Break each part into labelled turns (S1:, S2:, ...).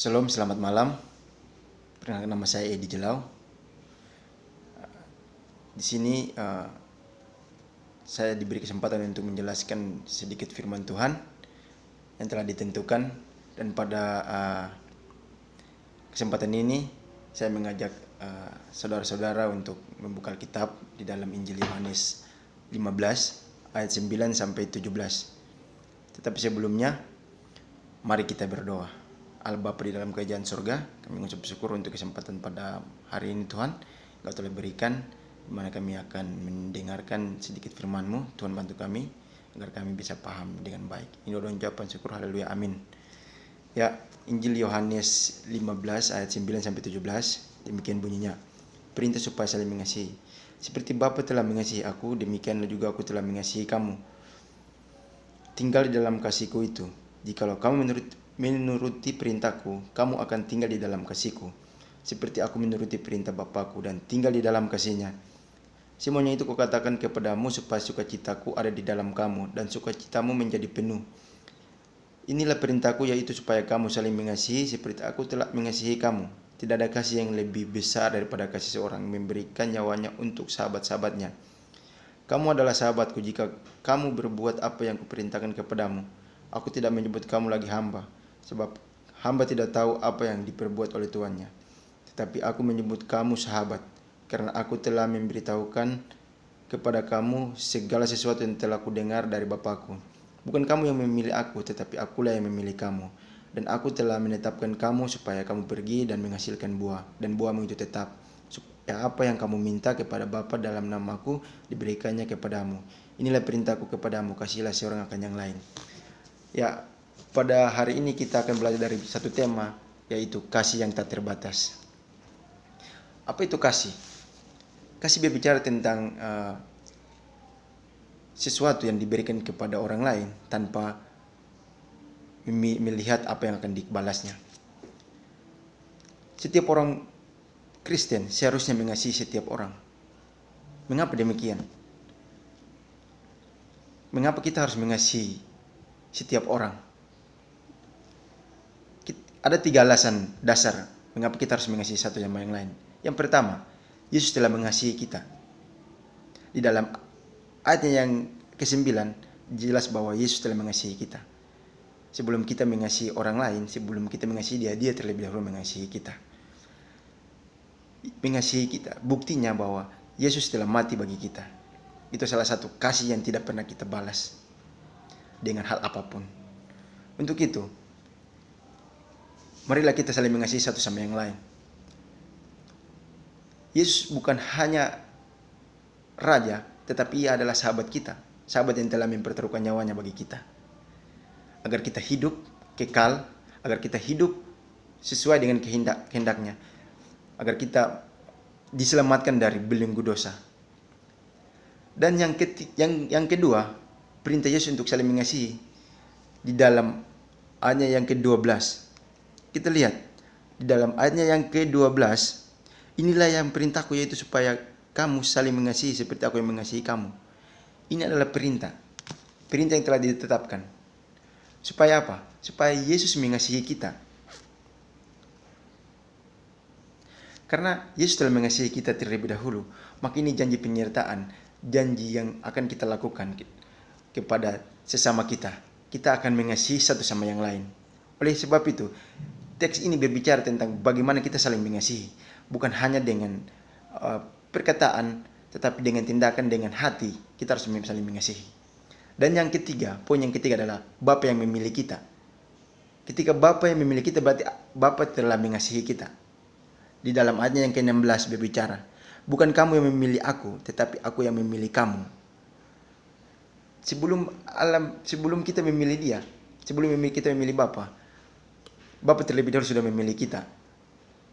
S1: Shalom, selamat malam. Perkenalkan, nama saya Edi Jelau. Di sini saya diberi kesempatan untuk menjelaskan sedikit firman Tuhan yang telah ditentukan, dan pada kesempatan ini saya mengajak saudara-saudara untuk membuka Alkitab di dalam Injil Yohanes 15 ayat 9 sampai 17. Tetapi sebelumnya, mari kita berdoa. Allah Bapa di dalam kerajaan surga, kami mengucap syukur untuk kesempatan pada hari ini Tuhan Engkau telah berikan, di mana kami akan mendengarkan sedikit firman-Mu. Tuhan, bantu kami agar kami bisa paham dengan baik. Ini doa dan ucapan syukur, haleluya, amin. Ya, Injil Yohanes 15 ayat 9 sampai 17, demikian bunyinya. Perintah supaya saling mengasihi. Seperti Bapa telah mengasihi aku, demikianlah juga aku telah mengasihi kamu. Tinggal di dalam kasih-Ku itu. Jikalau kamu menuruti perintahku, kamu akan tinggal di dalam kasih-Ku, seperti aku menuruti perintah Bapa-Ku dan tinggal di dalam kasih-Nya. Semuanya itu kukatakan kepadamu supaya sukacitaku ada di dalam kamu dan sukacitamu menjadi penuh. Inilah perintahku, yaitu supaya kamu saling mengasihi seperti aku telah mengasihi kamu. Tidak ada kasih yang lebih besar daripada kasih seorang memberikan nyawanya untuk sahabat-sahabatnya. Kamu adalah sahabatku jika kamu berbuat apa yang kuperintahkan kepadamu. Aku tidak menyebut kamu lagi hamba, sebab hamba tidak tahu apa yang diperbuat oleh tuannya. Tetapi aku menyebut kamu sahabat, karena aku telah memberitahukan kepada kamu segala sesuatu yang telah kudengar dari Bapakku. Bukan kamu yang memilih aku, tetapi akulah yang memilih kamu. Dan aku telah menetapkan kamu supaya kamu pergi dan menghasilkan buah, dan buahmu itu tetap. Supaya apa yang kamu minta kepada Bapa dalam namaku diberikannya kepadamu. Inilah perintahku kepadamu, kasihilah seorang akan yang lain. Ya, pada hari ini kita akan belajar dari satu tema, yaitu kasih yang tak terbatas. Apa itu kasih? Kasih berbicara tentang sesuatu yang diberikan kepada orang lain tanpa melihat apa yang akan dibalasnya. Setiap orang Kristen seharusnya mengasihi setiap orang. Mengapa demikian? Mengapa kita harus mengasihi setiap orang? Ada 3 alasan dasar mengapa kita harus mengasihi satu sama yang lain. Yang pertama, Yesus telah mengasihi kita. Di dalam ayatnya yang ke-9 jelas bahwa Yesus telah mengasihi kita. Sebelum kita mengasihi orang lain, sebelum kita mengasihi dia terlebih dahulu mengasihi kita. Mengasihi kita, buktinya bahwa Yesus telah mati bagi kita. Itu salah satu kasih yang tidak pernah kita balas dengan hal apapun. Untuk itu, marilah kita saling mengasihi satu sama yang lain. Yesus bukan hanya raja, tetapi ia adalah sahabat kita. Sahabat yang telah mempertaruhkan nyawanya bagi kita. Agar kita hidup kekal, agar kita hidup sesuai dengan kehendaknya. Agar kita diselamatkan dari belenggu dosa. Dan yang kedua, perintah Yesus untuk saling mengasihi di dalam ayatnya yang ke-12. Kita lihat di dalam ayatnya yang ke-12, inilah yang perintahku, yaitu supaya kamu saling mengasihi seperti aku yang mengasihi kamu. Ini adalah perintah yang telah ditetapkan. Supaya apa? Supaya Yesus mengasihi kita. Karena Yesus telah mengasihi kita terlebih dahulu, maka ini janji penyertaan, janji yang akan kita lakukan kepada sesama kita. Kita akan mengasihi satu sama yang lain. Oleh sebab itu, teks ini berbicara tentang bagaimana kita saling mengasihi. Bukan hanya dengan perkataan, tetapi dengan tindakan, dengan hati. Kita harus saling mengasihi. Dan yang ketiga, poin yang ketiga adalah Bapa yang memilih kita. Ketika Bapa yang memilih kita, berarti Bapa telah mengasihi kita. Di dalam ayatnya yang ke-16 berbicara, bukan kamu yang memilih aku, tetapi aku yang memilih kamu. Sebelum kita memilih dia, sebelum kita memilih Bapa terlebih dahulu sudah memilih kita.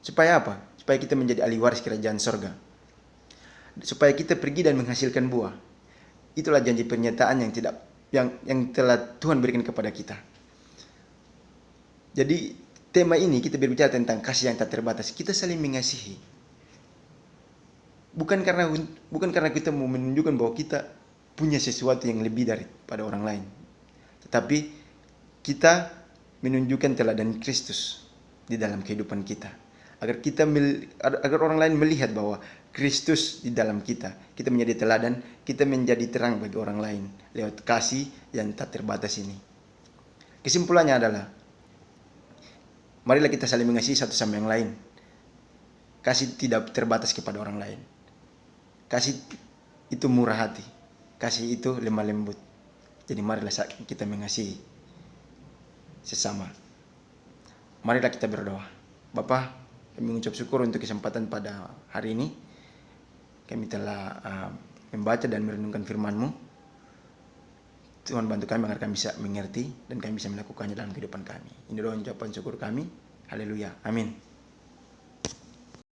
S1: Supaya apa? Supaya kita menjadi ahli waris kerajaan sorga. Supaya kita pergi dan menghasilkan buah. Itulah janji pernyataan yang telah Tuhan berikan kepada kita. Jadi tema ini kita berbicara tentang kasih yang tak terbatas. Kita saling mengasihi. Bukan karena kita mau menunjukkan bahwa kita punya sesuatu yang lebih daripada orang lain. Tetapi kita menunjukkan teladan Kristus. di dalam kehidupan kita. Agar orang lain melihat bahwa Kristus di dalam kita. Kita menjadi teladan, kita menjadi terang bagi orang lain lewat kasih yang tak terbatas ini. Kesimpulannya adalah, marilah kita saling mengasihi satu sama yang lain. Kasih tidak terbatas kepada orang lain. Kasih itu murah hati. Kasih itu lemah lembut. Jadi marilah kita mengasihi sesama. Marilah kita berdoa. Bapa, kami mengucap syukur untuk kesempatan pada hari ini. Kami telah membaca dan merenungkan firman-Mu. Tuhan bantu kami agar kami bisa mengerti dan kami bisa melakukannya dalam kehidupan kami. Ini doa ucapan syukur kami. Haleluya. Amin.